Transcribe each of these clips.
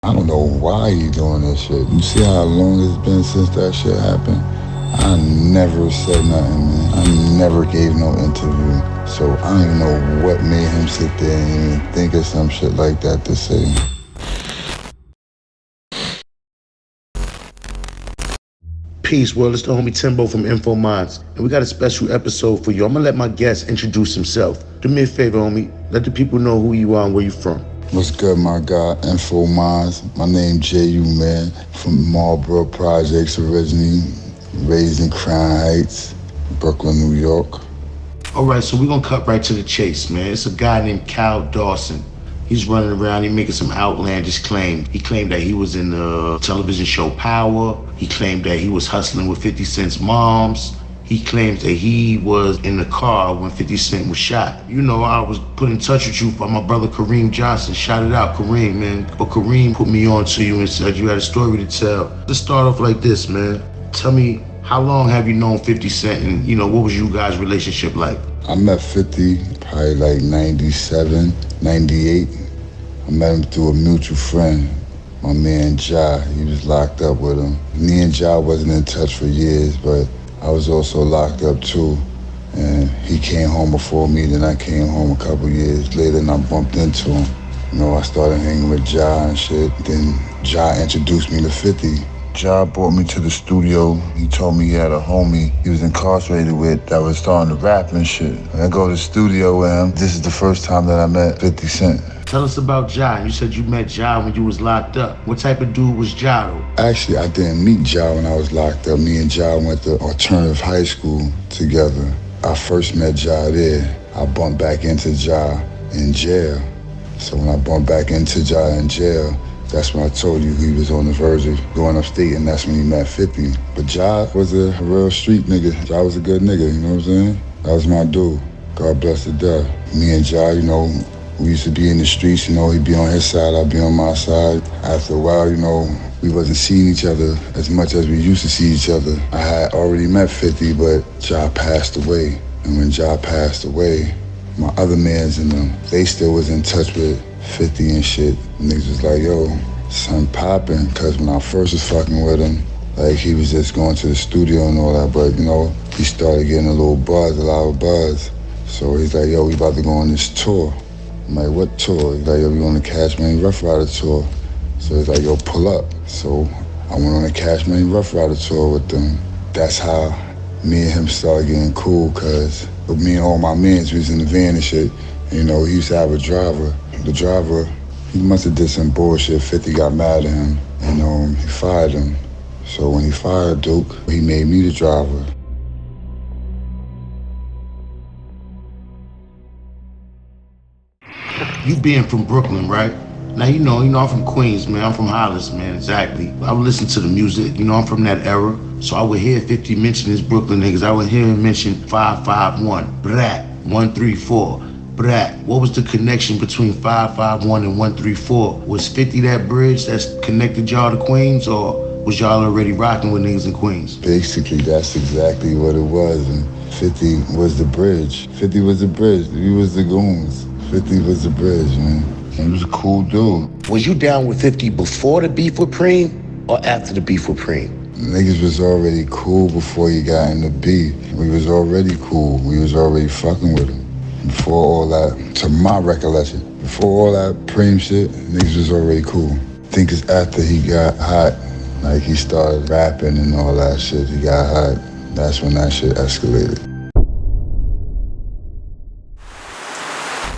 I don't know why he doing this shit. You see how long it's been since that shit happened? I never said nothing, man. I never gave no interview. So I don't even know what made him sit there and even think of some shit like that to say. Peace, world. It's the homie Timbo from Info Minds, and we got a special episode for you. I'm gonna let my guest introduce himself. Do me a favor, homie. Let the people know who you are and where you from. What's good, my guy? Info Minds. My name J.U., man. From Marlboro Projects originally. Raised in Crown Heights, Brooklyn, New York. All right, so we're gonna cut right to the chase, man. It's a guy named Cal Dawson. He's running around, he's making some outlandish claims. He claimed that he was in the television show Power. He claimed that he was hustling with 50 Cent's moms. He claims that he was in the car when 50 Cent was shot. You know, I was put in touch with you by my brother Kareem Johnson. Shout it out, Kareem, man. But Kareem put me on to you and said you had a story to tell. Let's start off like this, man. Tell me, how long have you known 50 Cent and, you know, what was you guys' relationship like? I met 50 probably like 97, 98. I met him through a mutual friend, my man Ja. He was locked up with him. Me and Ja wasn't in touch for years, but I was also locked up too. And he came home before me, then I came home a couple years later and I bumped into him. You know, I started hanging with Ja and shit. Then Ja introduced me to 50. Ja brought me to the studio. He told me he had a homie he was incarcerated with that was starting to rap and shit. When I go to the studio with him, this is the first time that I met 50 Cent. Tell us about Ja. You said you met Ja when you was locked up. What type of dude was Ja, though? Actually, I didn't meet Ja when I was locked up. Me and Ja went to alternative high school together. I first met Ja there. I bumped back into Ja in jail. So when I bumped back into Ja in jail, that's when I told you he was on the verge of going upstate, and that's when he met 50. But Ja was a real street nigga. Ja was a good nigga, you know what I'm saying? That was my dude. God bless the dead. Me and Ja, you know, we used to be in the streets, you know, he'd be on his side, I'd be on my side. After a while, you know, we wasn't seeing each other as much as we used to see each other. I had already met 50, but Ja passed away. And when Ja passed away, my other mans and them, they still was in touch with 50 and shit. Niggas was like, yo, son poppin'. Cause when I first was fucking with him, like he was just going to the studio and all that, but you know, he started getting a little buzz, a lot of buzz. So he's like, yo, we about to go on this tour. I'm like, what tour? He's like, yo, we on the Cash Money Rough Rider tour. So he's like, yo, pull up. So I went on the Cash Money Rough Rider tour with them. That's how me and him started getting cool, cause me and all my mans, we was in the van and shit. And, you know, he used to have a driver. The driver, he must have did some bullshit. 50 got mad at him and he fired him. So when he fired Duke, he made me the driver. You being from Brooklyn, right? Now, you know, I'm from Queens, man. I'm from Hollis, man, exactly. I would listen to the music. You know, I'm from that era. So I would hear 50 mention his Brooklyn niggas. I would hear him mention 551, Brat, 134, Brat. What was the connection between 551 and 134? Was 50 that bridge that's connected y'all to Queens, or was y'all already rocking with niggas in Queens? Basically, that's exactly what it was. And 50 was the bridge. 50 was the bridge. We was the goons. 50 was the bridge, man. He was a cool dude. Was you down with 50 before the beef with Preem or after the beef with Preem? Niggas was already cool before he got in the beef. We was already cool. We was already fucking with him. Before all that, to my recollection, before all that Preem shit, niggas was already cool. I think it's after he got hot, like he started rapping and all that shit, he got hot. That's when that shit escalated.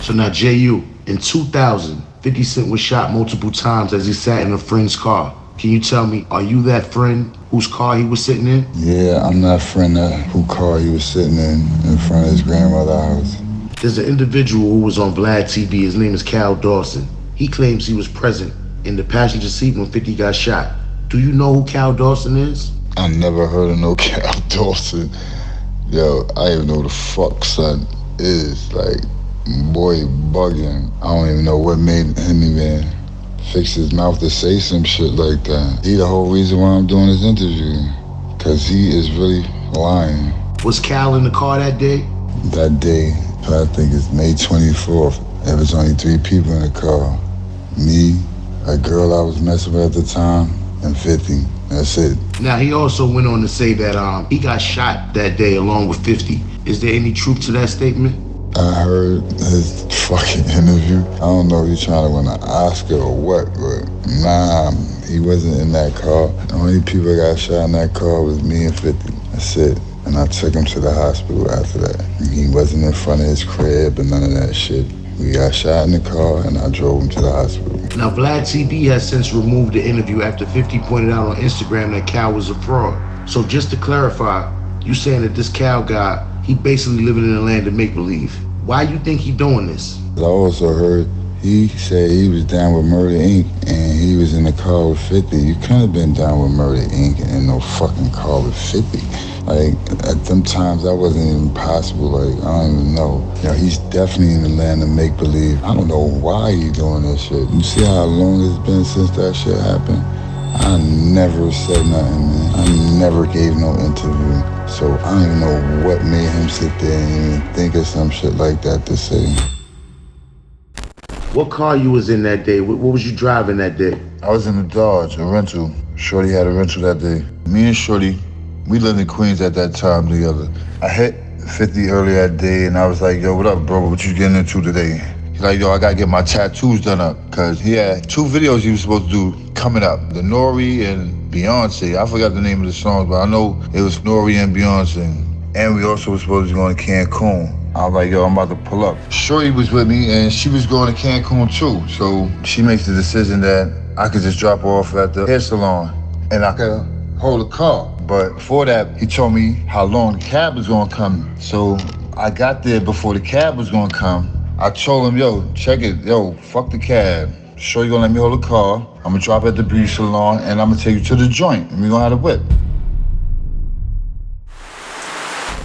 So now, J.U., in 2000, 50 Cent was shot multiple times as he sat in a friend's car. Can you tell me, are you that friend whose car he was sitting in? Yeah, I'm that friend whose car he was sitting in front of his grandmother's house. There's an individual who was on Vlad TV. His name is Cal Dawson. He claims he was present in the passenger seat when 50 got shot. Do you know who Cal Dawson is? I never heard of no Cal Dawson. Yo, I even know who the fuck son is. Like, boy bugging. I don't even know what made him even fix his mouth to say some shit like that. He the whole reason why I'm doing this interview. Cause he is really lying. Was Cal in the car that day? That day, I think it's May 24th. There was only 3 people in the car. Me, a girl I was messing with at the time, and 50. That's it. Now, he also went on to say that he got shot that day along with 50. Is there any truth to that statement? I heard his fucking interview. I don't know if he's trying to win an Oscar or what, but nah, he wasn't in that car. The only people that got shot in that car was me and 50. That's it. And I took him to the hospital after that. And he wasn't in front of his crib and none of that shit. We got shot in the car and I drove him to the hospital. Now, Vlad TV has since removed the interview after 50 pointed out on Instagram that Cal was a fraud. So just to clarify, you saying that this Cal guy, he basically living in a land of make-believe. Why you think he doing this? I also heard he said he was down with Murder Inc. and he was in the car with 50. You couldn't have been down with Murder Inc. and in no fucking car with 50. Like, at them times, that wasn't even possible. Like, I don't even know. You know, he's definitely in the land of make-believe. I don't know why he doing that shit. You see how long it's been since that shit happened? I never said nothing, man. I never gave no interview. So I don't even know what made him sit there and even think of some shit like that to say. What car you was in that day? What was you driving that day? I was in a Dodge, a rental. Shorty had a rental that day. Me and Shorty, we lived in Queens at that time together. I hit 50 earlier that day and I was like, yo, what up, bro? What you getting into today? He's like, yo, I gotta get my tattoos done up. Cause he had 2 videos he was supposed to do coming up. The Nori and Beyonce. I forgot the name of the songs, but I know it was Nori and Beyonce. And we also were supposed to go to Cancun. I was like, yo, I'm about to pull up. Shorty was with me and she was going to Cancun too. So she makes the decision that I could just drop her off at the hair salon and I could hold the car. But before that, he told me how long the cab was gonna come. So I got there before the cab was gonna come. I told him, yo, check it, yo, fuck the cab. Sure you gonna let me hold the car. I'm gonna drop at the beauty salon and I'm gonna take you to the joint and we gonna have a whip.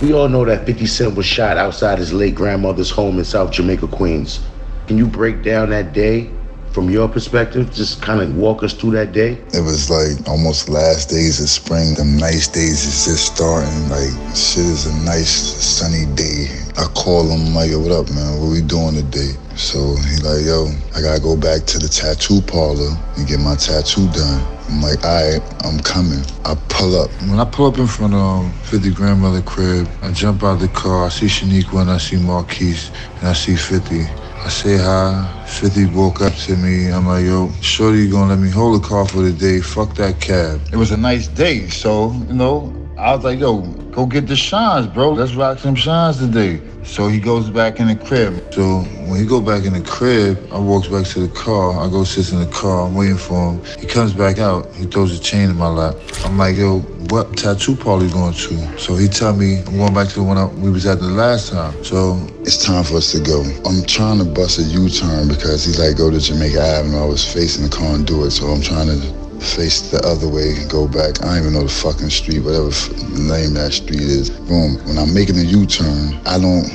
We all know that 50 Cent was shot outside his late grandmother's home in South Jamaica, Queens. Can you break down that day from your perspective? Just kind of walk us through that day. It was like almost last days of spring. The nice days is just starting. Like, shit is a nice sunny day. I call him like, yo, what up, man? What we doing today? So he like, yo, I gotta go back to the tattoo parlor and get my tattoo done. I'm like, all right, I'm coming. I pull up. When I pull up in front of 50 grandmother crib, I jump out the car. I see Shaniqua and I see Marquise and I see 50. I say hi. 50 woke up to me. I'm like, yo, shorty, you gonna let me hold the car for the day? Fuck that cab. It was a nice day, so, you know, I was like, yo, go get the shines, bro. Let's rock some shines today. So he goes back in the crib. So when he go back in the crib, I walks back to the car. I go sit in the car. I'm waiting for him. He comes back out. He throws a chain in my lap. I'm like, yo, what tattoo parlor you going to? So he tell me I'm going back to the one we was at the last time. So it's time for us to go. I'm trying to bust a U-turn because he like go to Jamaica Avenue. I was facing the conduit, so I'm trying to face the other way and go back. I don't even know the fucking street, whatever the name of that street is. Boom. When I'm making a U-turn, I don't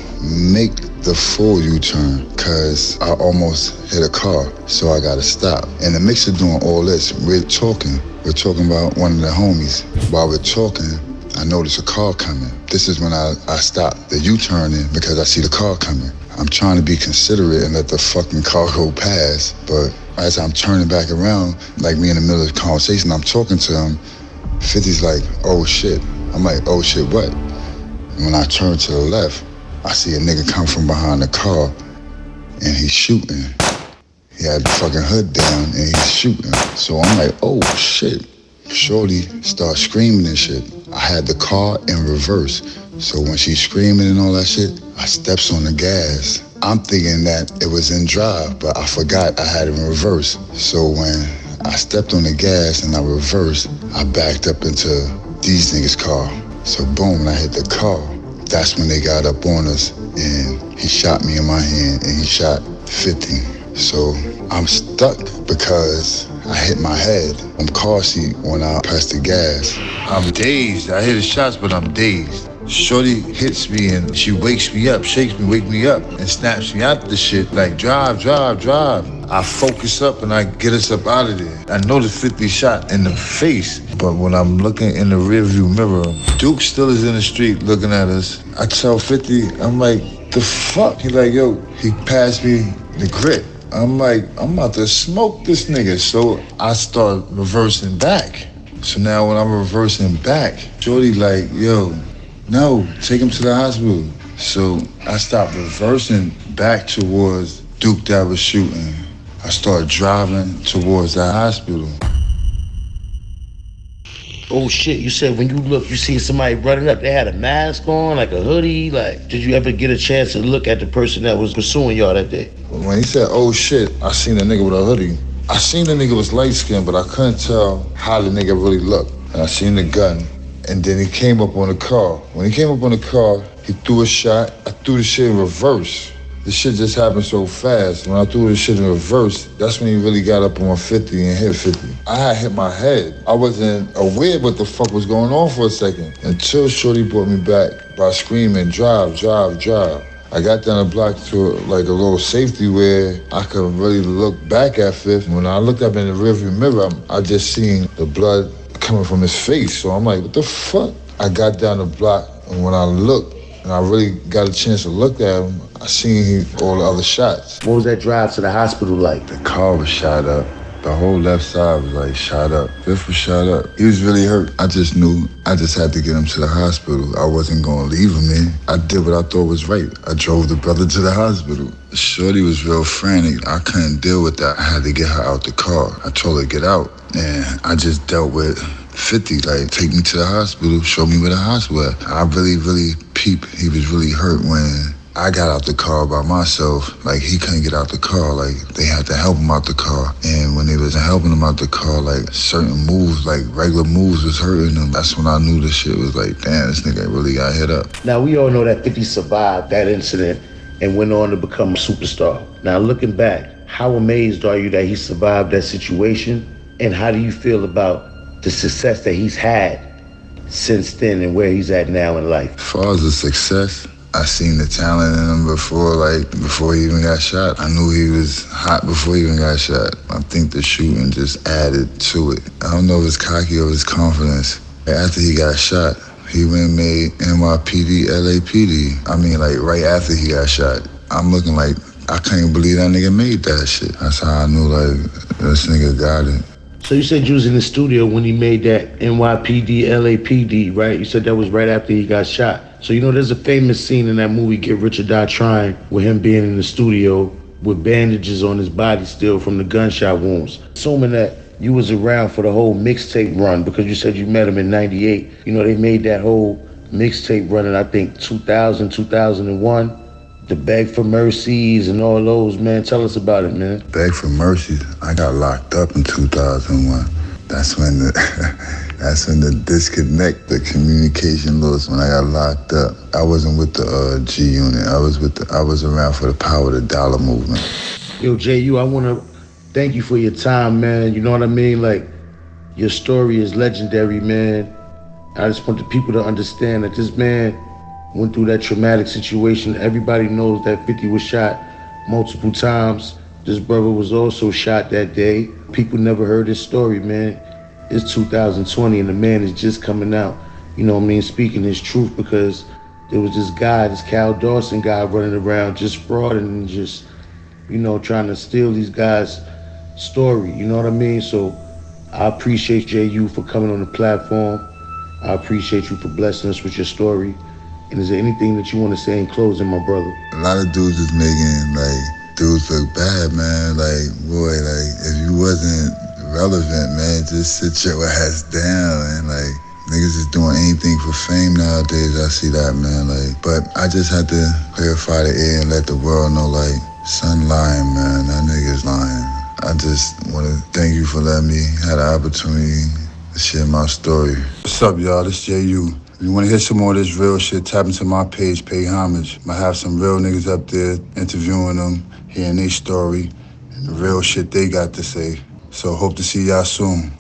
make the full U-turn because I almost hit a car, so I gotta stop. In the mix of doing all this, we're talking about one of the homies. While we're talking, I notice a car coming. This is when I stop the U-turn in because I see the car coming. I'm trying to be considerate and let the fucking car go past, but as I'm turning back around, like me in the middle of the conversation, I'm talking to him, 50's like, oh shit. I'm like, oh shit, what? And when I turn to the left, I see a nigga come from behind the car and he's shooting. He had the fucking hood down and he's shooting. So I'm like, oh shit. Shorty starts screaming and shit. I had the car in reverse. So when she's screaming and all that shit, I steps on the gas. I'm thinking that it was in drive, but I forgot I had it in reverse. So when I stepped on the gas and I reversed, I backed up into these niggas' car. So boom, when I hit the car, that's when they got up on us and he shot me in my hand and he shot 50. So I'm stuck because I hit my head on the car seat when I pressed the gas. I'm dazed. I hear the shots, but I'm dazed. Shorty hits me and she wakes me up, shakes me, wake me up, and snaps me out the shit like, drive, drive, drive. I focus up and I get us up out of there. I know the 50 shot in the face, but when I'm looking in the rearview mirror, Duke still is in the street looking at us. I tell 50, I'm like, the fuck? He like, yo, he passed me the grip. I'm like, I'm about to smoke this nigga. So I start reversing back. So now when I'm reversing back, Shorty like, yo, no, take him to the hospital. So I stopped reversing back towards Duke that was shooting. I started driving towards the hospital. Oh shit, you said when you look, you see somebody running up, they had a mask on, like a hoodie. Like, did you ever get a chance to look at the person that was pursuing y'all that day? When he said, oh shit, I seen a nigga with a hoodie. I seen the nigga was light skinned, but I couldn't tell how the nigga really looked. And I seen the gun, and then he came up on the car. When he came up on the car, he threw a shot. I threw the shit in reverse. This shit just happened so fast. When I threw this shit in reverse, that's when he really got up on 50 and hit 50. I had hit my head. I wasn't aware what the fuck was going on for a second until Shorty brought me back by screaming, drive, drive, drive. I got down the block to like a little safety where I could really look back at Fifth. When I looked up in the rearview mirror, I just seen the blood coming from his face. So I'm like, what the fuck? I got down the block, and when I looked, and I really got a chance to look at him, I seen all the other shots. What was that drive to the hospital like? The car was shot up. The whole left side was like shot up. Fifth was shot up. He was really hurt. I just knew I just had to get him to the hospital. I wasn't gonna leave him in. I did what I thought was right. I drove the brother to the hospital. Shorty was real frantic. I couldn't deal with that. I had to get her out the car. I told her to get out. And I just dealt with 50, like, take me to the hospital, show me where the hospital at. I really peeped. He was really hurt when I got out the car by myself. Like, he couldn't get out the car. Like, they had to help him out the car. And when they wasn't helping him out the car, like, certain moves, like regular moves was hurting him. That's when I knew this shit was like, damn, this nigga really got hit up. Now, we all know that 50 survived that incident and went on to become a superstar. Now, looking back, how amazed are you that he survived that situation? And how do you feel about the success that he's had since then and where he's at now in life? As far as the success, I seen the talent in him before he even got shot. I knew he was hot before he even got shot. I think the shooting just added to it. I don't know if it's cocky or his confidence. After he got shot, he went and made NYPD, LAPD. I mean, like, right after he got shot. I'm looking like, I can't believe that nigga made that shit. That's how I knew, like, this nigga got it. So you said you was in the studio when he made that NYPD, LAPD, right? You said that was right after he got shot. So you know there's a famous scene in that movie, Get Rich or Die Trying, with him being in the studio with bandages on his body still from the gunshot wounds. Assuming that you was around for the whole mixtape run, because you said you met him in 98. You know, they made that whole mixtape run in, I think, 2000, 2001. The Beg for Mercies and all those, man. Tell us about it, man. Beg for Mercies, I got locked up in 2001. That's when the disconnect, the communication lost when I got locked up. I wasn't with the G Unit. I was around for the Power of the Dollar movement. Yo, JU, I wanna thank you for your time, man. You know what I mean? Like, your story is legendary, man. I just want the people to understand that this man went through that traumatic situation. Everybody knows that 50 was shot multiple times. This brother was also shot that day. People never heard his story, man. It's 2020 and the man is just coming out, you know what I mean, speaking his truth, because there was this guy, this Cal Dawson guy running around just frauding and just, you know, trying to steal these guys' story, you know what I mean? So I appreciate JU for coming on the platform. I appreciate you for blessing us with your story. And is there anything that you want to say in closing, my brother? A lot of dudes is making, like, dudes look bad, man. Like, boy, like, if you wasn't relevant, man, just sit your ass down. And, like, niggas is doing anything for fame nowadays. I see that, man. Like, but I just had to clarify the air and let the world know, like, son lying, man. That nigga's lying. I just want to thank you for letting me have the opportunity to share my story. What's up, y'all? This JU. If you want to hear some more of this real shit, tap into my page, pay homage. I have some real niggas up there interviewing them, hearing their story, and the real shit they got to say. So hope to see y'all soon.